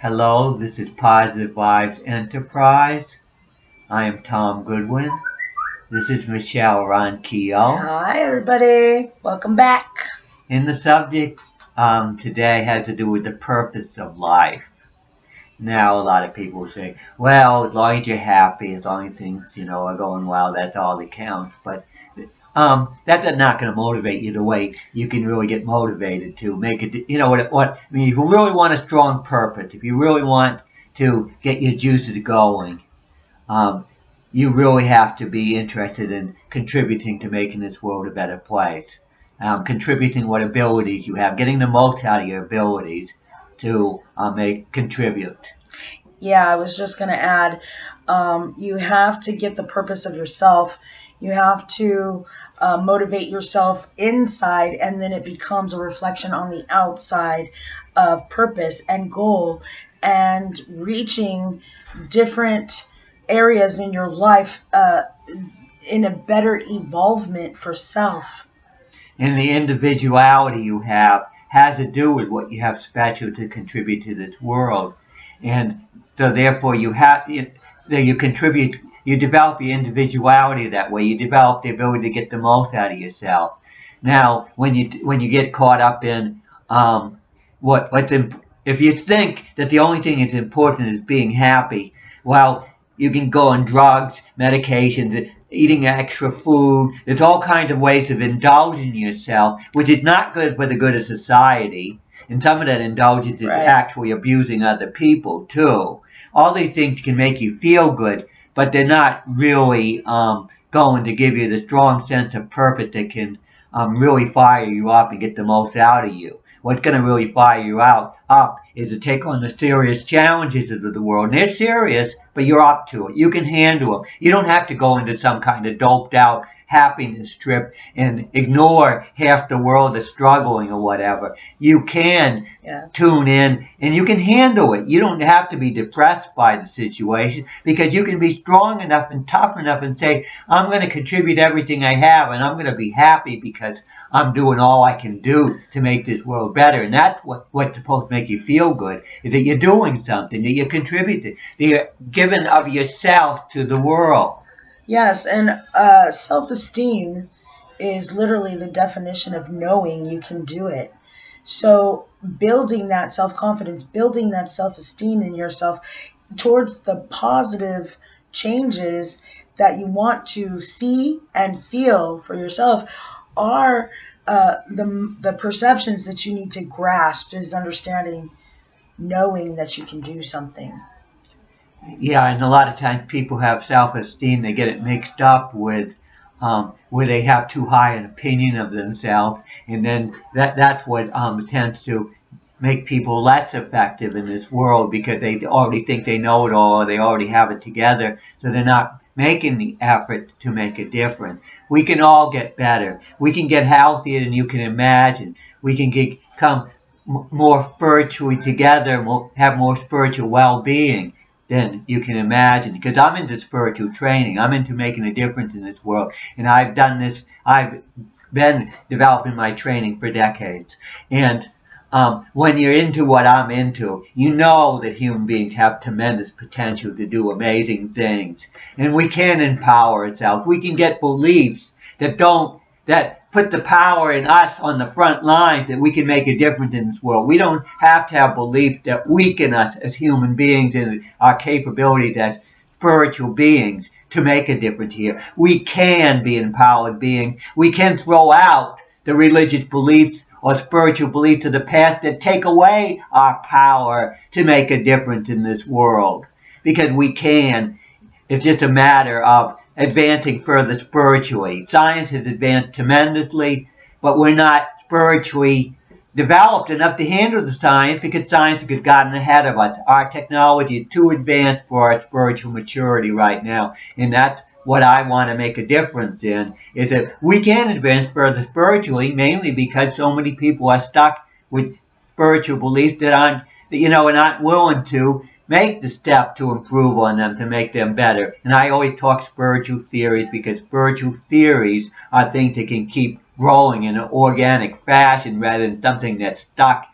Hello, this is Positive Vibes Enterprise. I am Tom Goodwin. This is Michelle Ronquillo. Hi, everybody. Welcome back. And the subject today has to do with the purpose of life. Now, a lot of people say, well, as long as you're happy, as long as things, are going well, that's all that counts. But that's not going to motivate you the way you can really get motivated to make it. I mean, if you really want a strong purpose, if you really want to get your juices going, um, you really have to be interested in contributing to making this world a better place. Contributing what abilities you have, getting the most out of your abilities to contribute. Yeah, I was just going to add you have to get the purpose of yourself. You have to motivate yourself inside, and then it becomes a reflection on the outside of purpose and goal and reaching different areas in your life in a better evolvement for self. And the individuality you have has to do with what you have special to contribute to this world. And so therefore you contribute, you develop your individuality that way. You develop the ability to get the most out of yourself. Now, when you get caught up in what's if you think that the only thing that's important is being happy, well, you can go on drugs, medications, eating extra food. There's all kinds of ways of indulging yourself, which is not good for the good of society. And some of that indulgence is Right. actually abusing other people too. All these things can make you feel good, but they're not really going to give you the strong sense of purpose that can really fire you up and get the most out of you. What's going to really fire you up is to take on the serious challenges of the world. And they're serious, but you're up to it. You can handle them. You don't have to go into some kind of doped out happiness trip and ignore half the world that's struggling or whatever. You can Yes. tune in and you can handle it. You don't have to be depressed by the situation because you can be strong enough and tough enough and say, I'm going to contribute everything I have and I'm going to be happy because I'm doing all I can do to make this world better. And that's what's supposed to make you feel good, is that you're doing something, that you're contributing, that you're giving of yourself to the world. Yes, and self esteem is literally the definition of knowing you can do it. So, building that self confidence, building that self esteem in yourself towards the positive changes that you want to see and feel for yourself are the perceptions that you need to grasp is understanding, knowing that you can do something. Yeah, and a lot of times people have self-esteem. They get it mixed up with where they have too high an opinion of themselves, and then that's what tends to make people less effective in this world because they already think they know it all, or they already have it together, so they're not making the effort to make a difference. We can all get better. We can get healthier than you can imagine. We can become more spiritually together, have more spiritual well-being than you can imagine. Because I'm into spiritual training, I'm into making a difference in this world, and I've been developing my training for decades. And when you're into what I'm into, you know that human beings have tremendous potential to do amazing things, and we can empower ourselves. We can get beliefs that put the power in us on the front line, that we can make a difference in this world. We don't have to have beliefs that weaken us as human beings and our capabilities as spiritual beings to make a difference here. We can be empowered beings. We can throw out the religious beliefs or spiritual beliefs of the past that take away our power to make a difference in this world. Because we can. It's just a matter of advancing further spiritually. Science has advanced tremendously, but we're not spiritually developed enough to handle the science because science has gotten ahead of us. Our technology is too advanced for our spiritual maturity right now, and that's what I want to make a difference in, is that we can advance further spiritually, mainly because so many people are stuck with spiritual beliefs that are not willing to make the step to improve on them, to make them better. And I always talk spiritual theories because spiritual theories are things that can keep growing in an organic fashion rather than something that's stuck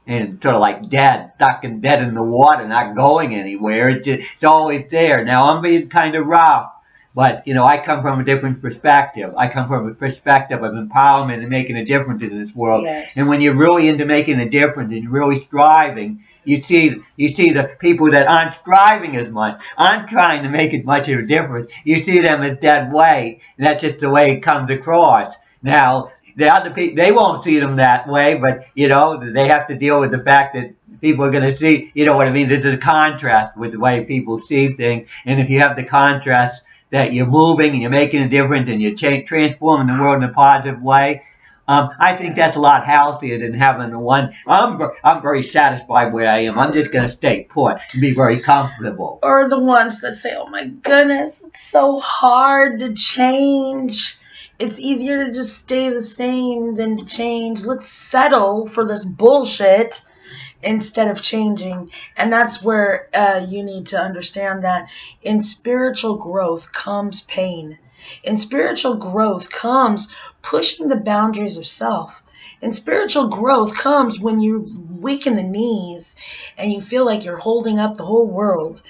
and sort of like dead, stuck and dead in the water, not going anywhere. It's always there. Now I'm being kind of rough, but I come from a different perspective. I come from a perspective of empowerment and making a difference in this world. Yes. And when you're really into making a difference and you're really striving, you see the people that aren't striving as much, aren't trying to make as much of a difference. You see them as dead weight, and that's just the way it comes across. Now, the other people, they won't see them that way, but they have to deal with the fact that people are going to see, what I mean? There's a contrast with the way people see things, and if you have the contrast that you're moving and you're making a difference and you're transforming the world in a positive way, I think that's a lot healthier than having the one. I'm very satisfied where I am. I'm just going to stay put and be very comfortable. Or the ones that say, "Oh my goodness, it's so hard to change. It's easier to just stay the same than to change. Let's settle for this bullshit instead of changing." And that's where you need to understand that in spiritual growth comes pain. In spiritual growth comes pushing the boundaries of self. And spiritual growth comes when you weaken the knees and you feel like you're holding up the whole world,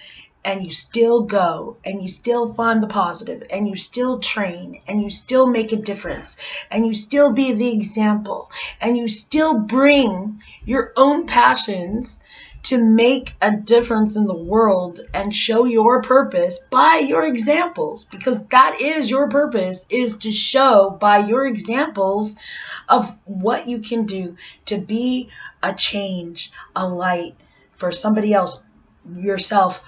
and you still go and you still find the positive and you still train and you still make a difference and you still be the example and you still bring your own passions to make a difference in the world and show your purpose by your examples, because that is your purpose, is to show by your examples of what you can do to be a change, a light for somebody else, yourself,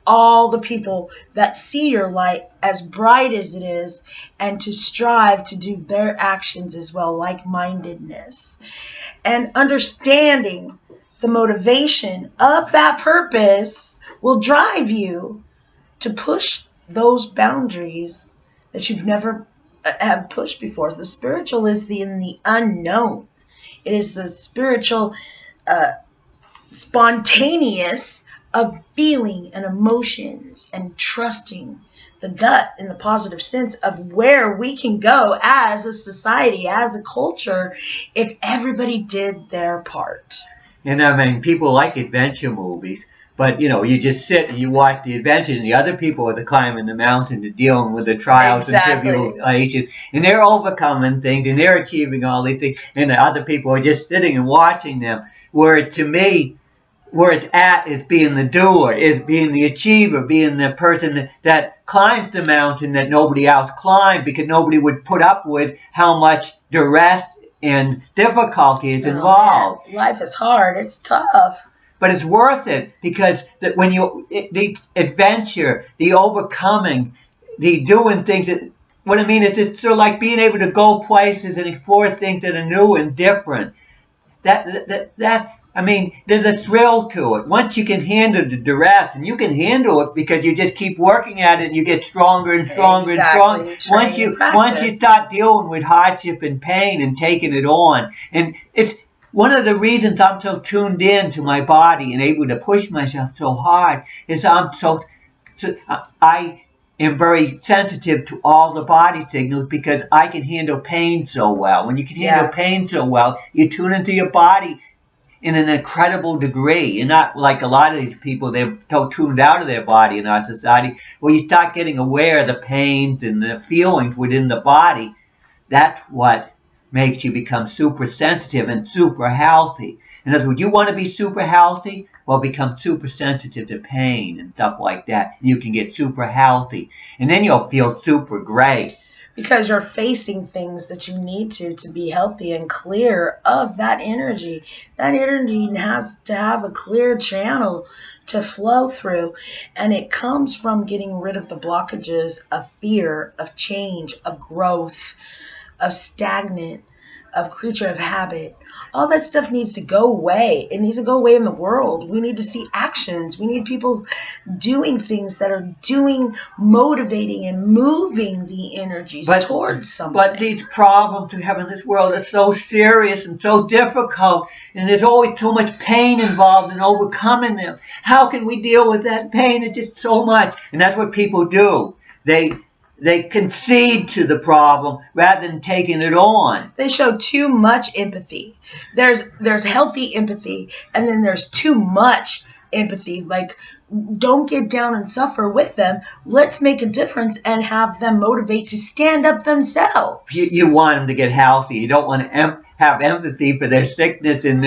all the people that see your light as bright as it is, and to strive to do their actions as well, like-mindedness. And understanding the motivation of that purpose will drive you to push those boundaries that you've never have pushed before. The spiritual is in the unknown. It is the spiritual spontaneous of feeling and emotions and trusting the gut in the positive sense of where we can go as a society, as a culture, if everybody did their part. And I mean, people like adventure movies, but you just sit and you watch the adventure, and the other people are climbing the mountain, and dealing with the trials and tribulations, and they're overcoming things, and they're achieving all these things, and the other people are just sitting and watching them. Where to me, where it's at is being the doer, is being the achiever, being the person that climbs the mountain that nobody else climbed, because nobody would put up with how much duress and difficulty is involved. Man, life is hard. It's tough. But it's worth it, because when the adventure, the overcoming, the doing things that, what I mean is, it's sort of like being able to go places and explore things that are new and different. I mean, there's a thrill to it. Once you can handle the duress, and you can handle it because you just keep working at it, and you get stronger and stronger and stronger. Once you start dealing with hardship and pain and taking it on, and it's one of the reasons I'm so tuned in to my body and able to push myself so hard is I am very sensitive to all the body signals, because I can handle pain so well. When you can handle pain so well, you tune into your body in an incredible degree. You're not like a lot of these people, they're so tuned out of their body in our society. Well, you start getting aware of the pains and the feelings within the body. That's what makes you become super sensitive and super healthy. In other words, you want to be super healthy? Well, become super sensitive to pain and stuff like that. You can get super healthy, and then you'll feel super great. Because you're facing things that you need to be healthy and clear of that energy. That energy has to have a clear channel to flow through. And it comes from getting rid of the blockages of fear, of change, of growth, of stagnant, of creature of habit. All that stuff needs to go away. It needs to go away in the world. We need to see actions. We need people doing things that are motivating and moving the energies towards something. But these problems we have in this world are so serious and so difficult, and there's always so much pain involved in overcoming them. How can we deal with that pain? It's just so much. And that's what people do. they concede to the problem rather than taking it on. They show too much empathy. There's healthy empathy, and then there's too much empathy. Like, don't get down and suffer with them. Let's make a difference and have them motivate to stand up themselves. You want them to get healthy. You don't want to have empathy for their sickness and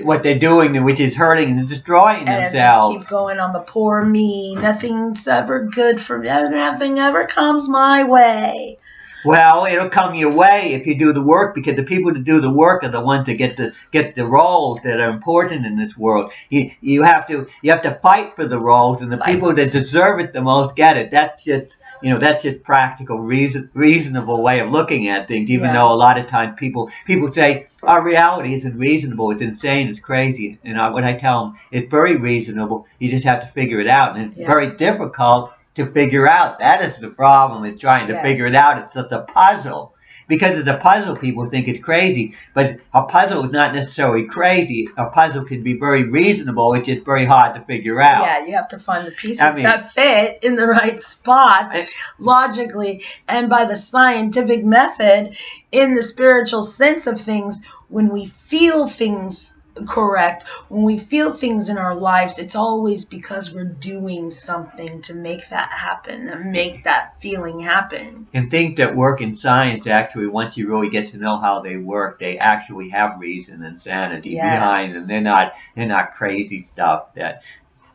what they're doing, which is hurting and destroying themselves. And just keep going on the poor me. Nothing's ever good for me. Nothing ever comes my way. Well, it'll come your way if you do the work, because the people that do the work are the ones that get the roles that are important in this world. You have to fight for the roles, and the people that deserve it the most get it. That's just practical, reasonable way of looking at things. Even though a lot of times people say our reality isn't reasonable, it's insane, it's crazy. And what I tell them, it's very reasonable. You just have to figure it out, and it's very difficult to figure out. That is the problem, is trying to figure it out. It's just a puzzle. Because it's a puzzle, people think it's crazy. But a puzzle is not necessarily crazy. A puzzle can be very reasonable. It's just very hard to figure out. Yeah, you have to find the pieces that fit in the right spots logically and by the scientific method. In the spiritual sense of things, when we feel things correct, when we feel things in our lives, it's always because we're doing something to make that happen, to make that feeling happen. And things that work in science, actually, once you really get to know how they work, they actually have reason and sanity behind them. They're not crazy stuff that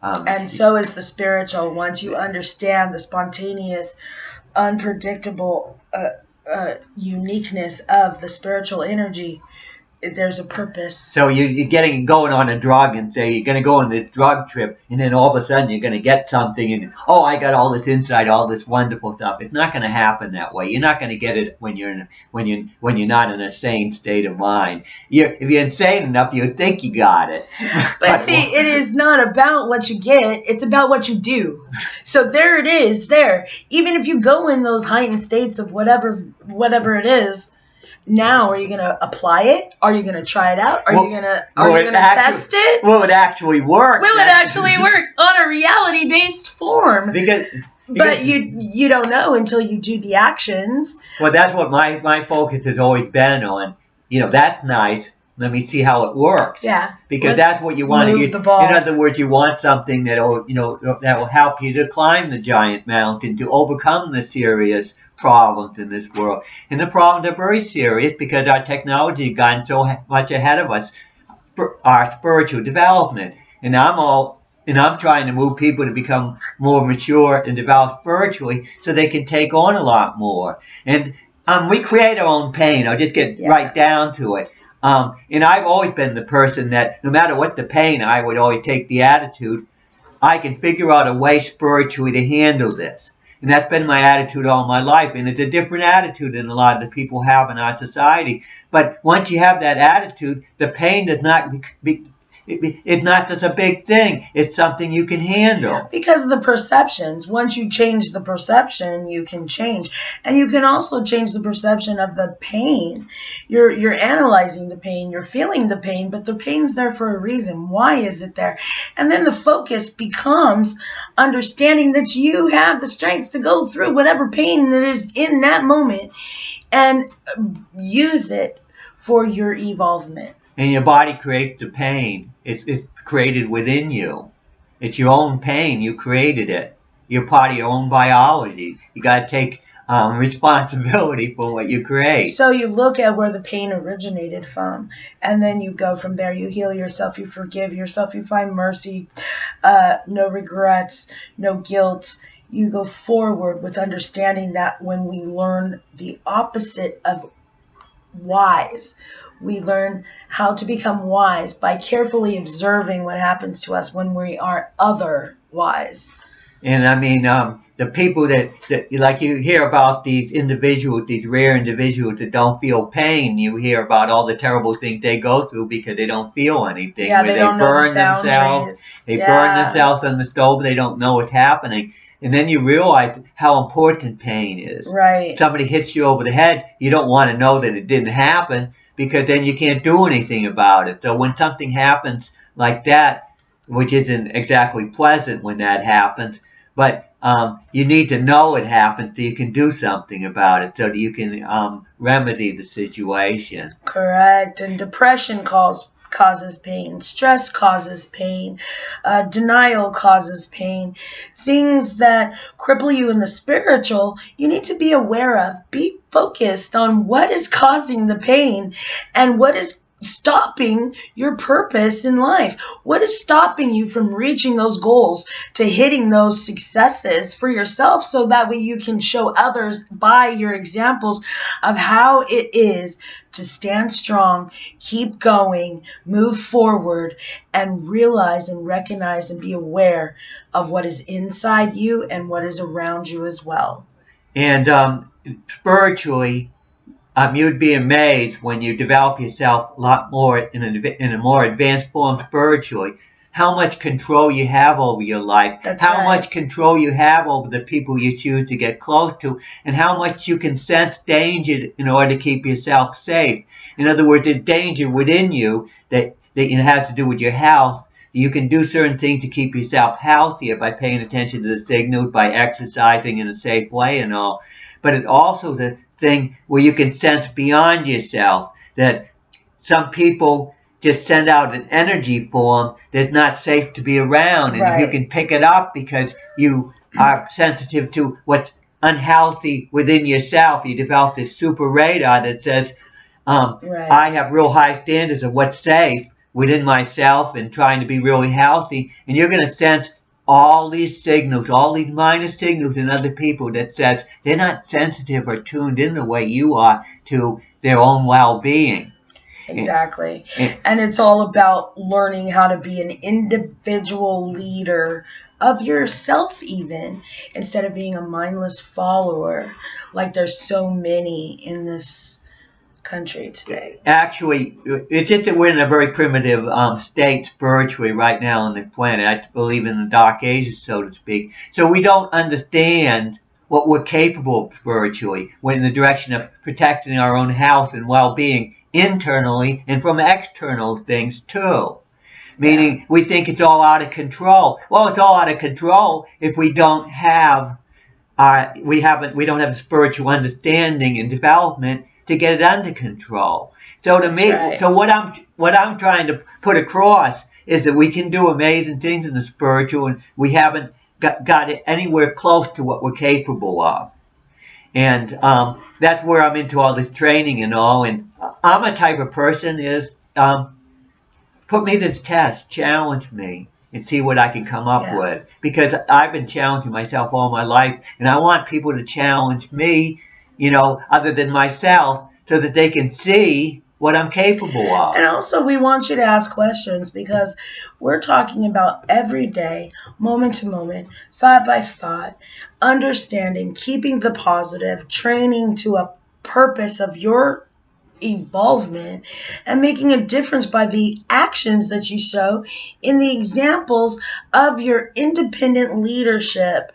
and so is the spiritual. Once you understand the spontaneous, unpredictable uniqueness of the spiritual energy, there's a purpose. So you're going on a drug, and say you're going to go on this drug trip, and then all of a sudden you're going to get something, and I got all this insight, all this wonderful stuff. It's not going to happen that way. You're not going to get it when you're not in a sane state of mind. If you're insane enough, you think you got it. But see, it is not about what you get; it's about what you do. So there it is. There, even if you go in those heightened states of whatever it is. Now, are you going to apply it? Are you going to try it out? Are you going to test it? Will it actually work? Will it actually work on a reality-based form? But you don't know until you do the actions. Well, that's what my focus has always been on. That's nice. Let me see how it works. Yeah. Because that's what you want. Move the ball. In other words, you want something that will help you to climb the giant mountain, to overcome the serious problems in this world. And the problems are very serious because our technology has gotten so much ahead of us for our spiritual development. And I'm trying to move people to become more mature and develop spiritually so they can take on a lot more. And we create our own pain. I'll just get right down to it. And I've always been the person that no matter what the pain, I would always take the attitude, I can figure out a way spiritually to handle this. And that's been my attitude all my life. And it's a different attitude than a lot of the people have in our society. But once you have that attitude, the pain does not it's not just a big thing. It's something you can handle. Because of the perceptions. Once you change the perception, you can change. And you can also change the perception of the pain. You're analyzing the pain. You're feeling the pain. But the pain's there for a reason. Why is it there? And then the focus becomes understanding that you have the strength to go through whatever pain that is in that moment and use it for your evolvement. And your body creates the pain. It's created within you. It's your own pain. You created it. You're part of your own biology. You got to take responsibility for what you create. So you look at where the pain originated from, and then you go from there. You heal yourself. You forgive yourself. You find mercy, no regrets, no guilt. You go forward with understanding that when we learn the opposite of wise, we learn how to become wise by carefully observing what happens to us when we are otherwise. And I mean, the people that like you hear about these individuals, these rare individuals that don't feel pain. You hear about all the terrible things they go through because they don't feel anything. Yeah, they don't burn know the themselves. They burn themselves on the stove. They don't know what's happening. And then you realize how important pain is. Right. Somebody hits you over the head. You don't want to know that it didn't happen because then you can't do anything about it. So when something happens like that, which isn't exactly pleasant when that happens, but you need to know it happened so you can do something about it, so that you can remedy the situation. Correct. And depression causes pain. Stress causes pain. Denial causes pain. Things that cripple you in the spiritual, you need to be aware of. Be focused on what is causing the pain and what is stopping your purpose in life. What is stopping you from reaching those goals, to hitting those successes for yourself, so that way you can show others by your examples of how it is to stand strong, keep going, move forward, and realize and recognize and be aware of what is inside you and what is around you as well. And spiritually, you'd be amazed when you develop yourself a lot more in a more advanced form spiritually, how much control you have over your life, That's how right. much control you have over the people you choose to get close to, and how much you can sense danger in order to keep yourself safe. In other words, there's danger within you that has to do with your health. You can do certain things to keep yourself healthier by paying attention to the signals, by exercising in a safe way and all. But it also is a thing where you can sense beyond yourself that some people just send out an energy form that's not safe to be around. And if you Right. can pick it up because you are sensitive to what's unhealthy within yourself, you develop this super radar that says, Right. I have real high standards of what's safe within myself and trying to be really healthy. And you're going to sense all these signals, all these minor signals in other people that says they're not sensitive or tuned in the way you are to their own well-being. Exactly. And, And it's all about learning how to be an individual leader of yourself, even instead of being a mindless follower, like there's so many in this country today. actually, it's just that we're in a very primitive state spiritually right now on the planet. I believe in the dark ages, so to speak. So we don't understand what we're capable of spiritually. We're in the direction of protecting our own health and well-being internally and from external things too. Yeah. Meaning we think it's all out of control. Well, it's all out of control if we don't have we don't have the spiritual understanding and development to get it under control. So to That's me, right. so what I'm trying to put across is that we can do amazing things in the spiritual, and we haven't got it anywhere close to what we're capable of. And that's where I'm into all this training and all. And I'm a type of person is put me to the test, challenge me, and see what I can come up Yeah. with. Because I've been challenging myself all my life, and I want people to challenge me, other than myself, so that they can see what I'm capable And of. also, we want you to ask questions, because we're talking about every day, moment to moment, thought by thought, understanding, keeping the positive, training to a purpose of your involvement, and making a difference by the actions that you show in the examples of your independent leadership.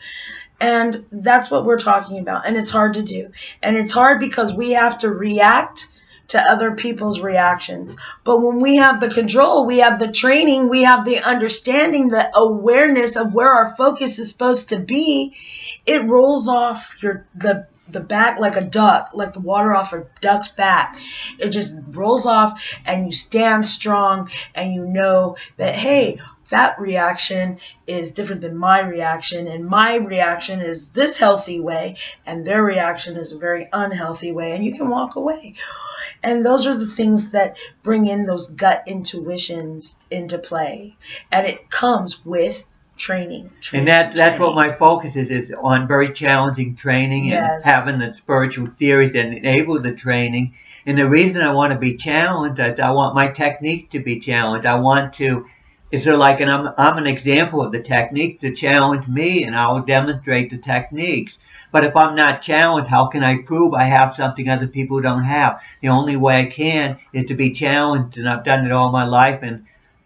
And that's what we're talking about. And it's hard to do. And it's hard because we have to react to other people's reactions. But when we have the control, we have the training, we have the understanding, the awareness of where our focus is supposed to be, it rolls off the back like a duck, like the water off a duck's back. It just rolls off, and you stand strong, and you know that, hey, that reaction is different than my reaction, and my reaction is this healthy way, and their reaction is a very unhealthy way, and you can walk away. And those are the things that bring in those gut intuitions into play, and it comes with training. And that's what my focus is on very challenging training and Yes. having the spiritual theories that enable the training. And the reason I want to be challenged is I want my technique to be challenged. I want to, it's sort of like, and I'm an example of the technique to challenge me, and I will demonstrate the techniques. But if I'm not challenged, how can I prove I have something other people don't have? The only way I can is to be challenged, and I've done it all my life, and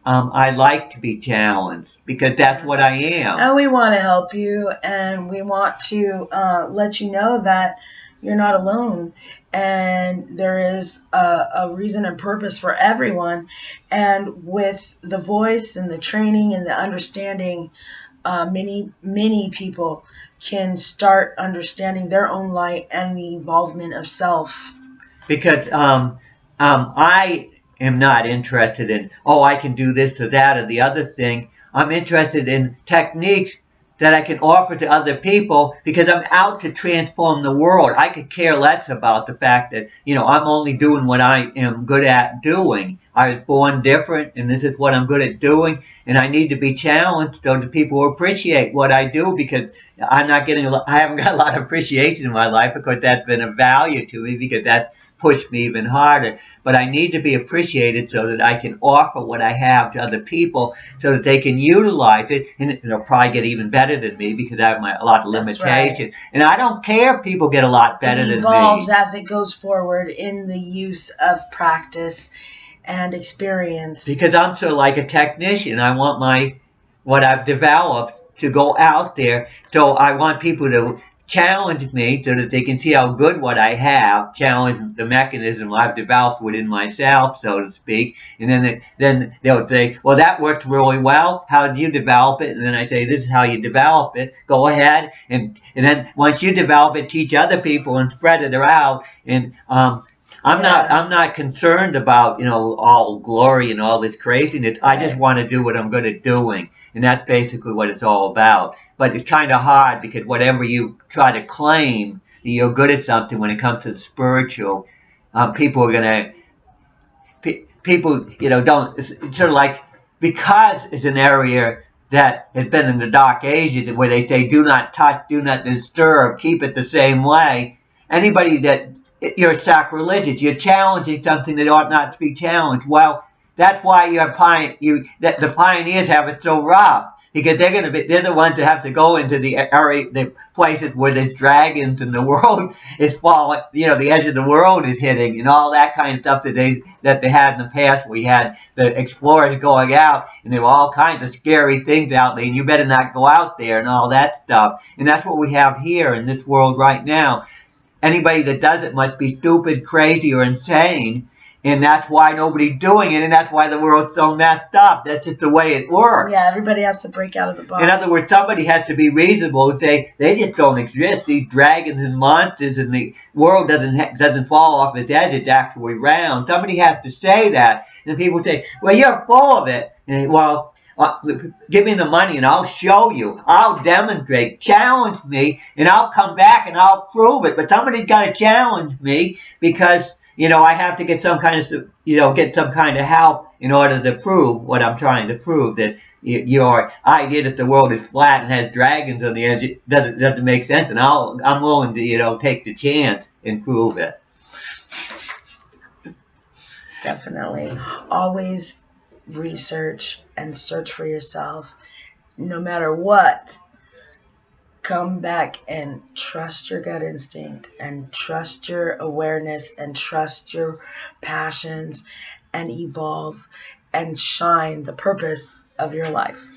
I like to be challenged because that's what I am. And we want to help you, and we want to let you know that you're not alone, and there is a reason and purpose for everyone. And with the voice and the training and the understanding many people can start understanding their own light and the involvement of self. Because I am not interested in, oh, I can do this or that or the other thing. I'm interested in techniques that I can offer to other people because I'm out to transform the world. I could care less about the fact that, I'm only doing what I am good at doing. I was born different and this is what I'm good at doing, and I need to be challenged so that people appreciate what I do, because I haven't got a lot of appreciation in my life because that's been a value to me, because that's pushed me even harder. But I need to be appreciated so that I can offer what I have to other people so that they can utilize it, and it'll probably get even better than me because I have a lot of That's limitations. right. And I don't care if people get a lot better It than evolves me. as it goes forward in the use of practice and experience. Because I'm sort of like a technician. I want what I've developed to go out there. So I want people to challenge me so that they can see how good what I have, challenge the mechanism I've developed within myself, so to speak. And then they'll say, well, that worked really well. How did you develop it? And then I say, this is how you develop it. Go ahead. And then once you develop it, teach other people and spread it around. And I'm not concerned about, all glory and all this craziness. I just Right. want to do what I'm good at doing. And that's basically what it's all about. But it's kind of hard because whatever you try to claim that you're good at something, when it comes to the spiritual, people are going people, don't, it's sort of like, because it's an area that has been in the dark ages where they say, do not touch, do not disturb, keep it the same way. Anybody that, you're sacrilegious, you're challenging something that ought not to be challenged. Well, that's why that the pioneers have it so rough, because they're the ones that have to go into the places where the dragons and the world is falling, the edge of the world is hitting, and all that kind of stuff that they had in the past. We had the explorers going out, and there were all kinds of scary things out there, and you better not go out there and all that stuff. And that's what we have here in this world right now. Anybody that does it must be stupid, crazy, or insane, and that's why nobody's doing it, and that's why the world's so messed up. That's just the way it works. Yeah, everybody has to break out of the box. In other words, somebody has to be reasonable. They just don't exist. These dragons and monsters, and the world doesn't fall off its edge. It's actually round. Somebody has to say that, and people say, "Well, you're full of it." And, well, give me the money and I'll show you. I'll demonstrate. Challenge me, and I'll come back and I'll prove it. But somebody's got to challenge me, because I have to get some kind of help in order to prove what I'm trying to prove, that your idea that the world is flat and has dragons on the edge doesn't make sense, and I'm willing to take the chance and prove it. Definitely. Always research and search for yourself. No matter what, come back and trust your gut instinct and trust your awareness and trust your passions and evolve and shine the purpose of your life.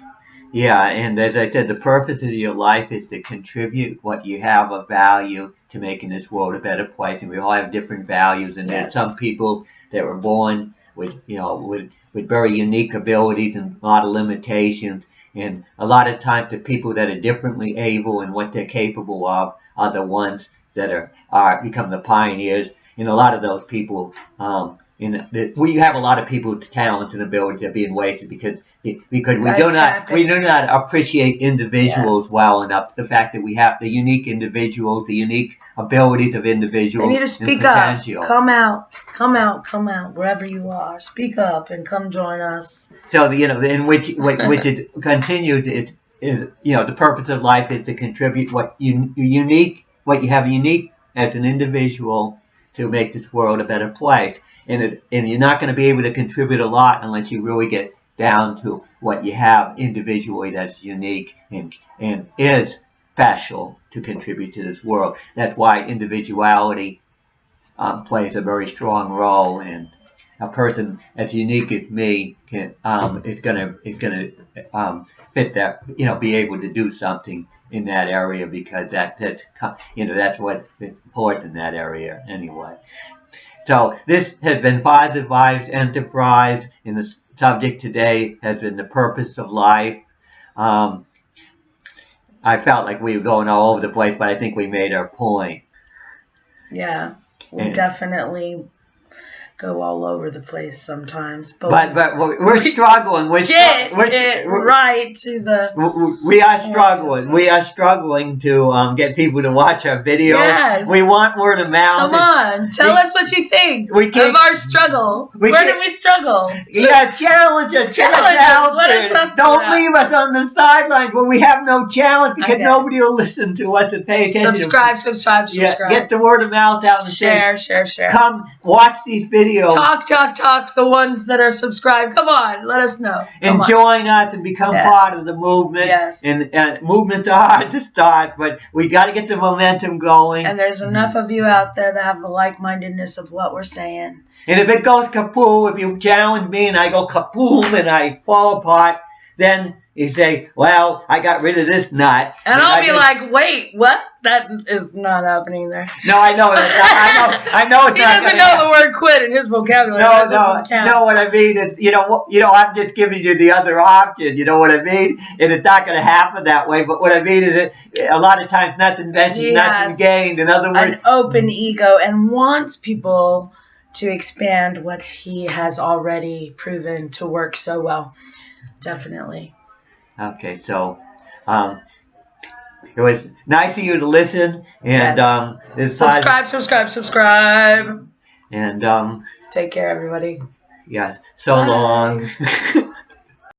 Yeah, and as I said, the purpose of your life is to contribute what you have of value to making this world a better place. And we all have different values, and there's some people that were born with very unique abilities and a lot of limitations. And a lot of times, the people that are differently able and what they're capable of are the ones that are become the pioneers. And a lot of those people, we have a lot of people with talent and ability that are being wasted because we do not appreciate individuals well enough. The fact that we have the unique individuals, the unique abilities of individuals. They need to speak up. Come out wherever you are. Speak up and come join us. So in which is continued. It is the purpose of life is to contribute what you have unique as an individual to make this world a better place. And you're not going to be able to contribute a lot unless you really get down to what you have individually that's unique and is special to contribute to this world. That's why individuality plays a very strong role, and a person as unique as me is gonna fit that, be able to do something in that area, because that's what's important in that area anyway. So this has been Positive Vibes Enterprise, and the subject today has been the purpose of life. Um, I felt like we were going all over the place, but I think we made our point. Yeah, we And, definitely go all over the place sometimes, but we're struggling. Get it right to the We are struggling. We are struggling to get people to watch our videos. Yes. We want word of mouth. Come on, tell us what you think of our struggle. Where did we struggle? Yeah, challenge us. Challenge us. Let us know. Don't leave us on the sidelines when we have no challenge because nobody will listen to us and pay attention. Subscribe. Yeah, get the word of mouth out and share. Come watch these videos. Talk. The ones that are subscribed. Come on, let us know. And join us and become part of the movement. Yes. And movements are hard to start, but we got to get the momentum going. And there's enough of you out there that have the like-mindedness of what we're saying. And if it goes kapoo, if you challenge me and I go kaboom and I fall apart, then you say, well, I got rid of this nut. And I'll be like, wait, what? That is not happening there. No, I know that. I know it's he not. He doesn't know the word quit in his vocabulary. No, what I mean is, I'm just giving you the other option. You know what I mean? And it's not going to happen that way. But what I mean is that a lot of times nothing ventured, nothing gained. In other words, an open ego and wants people to expand what he has already proven to work so well. Definitely. Okay, so it was nice of you to listen, and subscribe. And take care, everybody. Yeah, so long.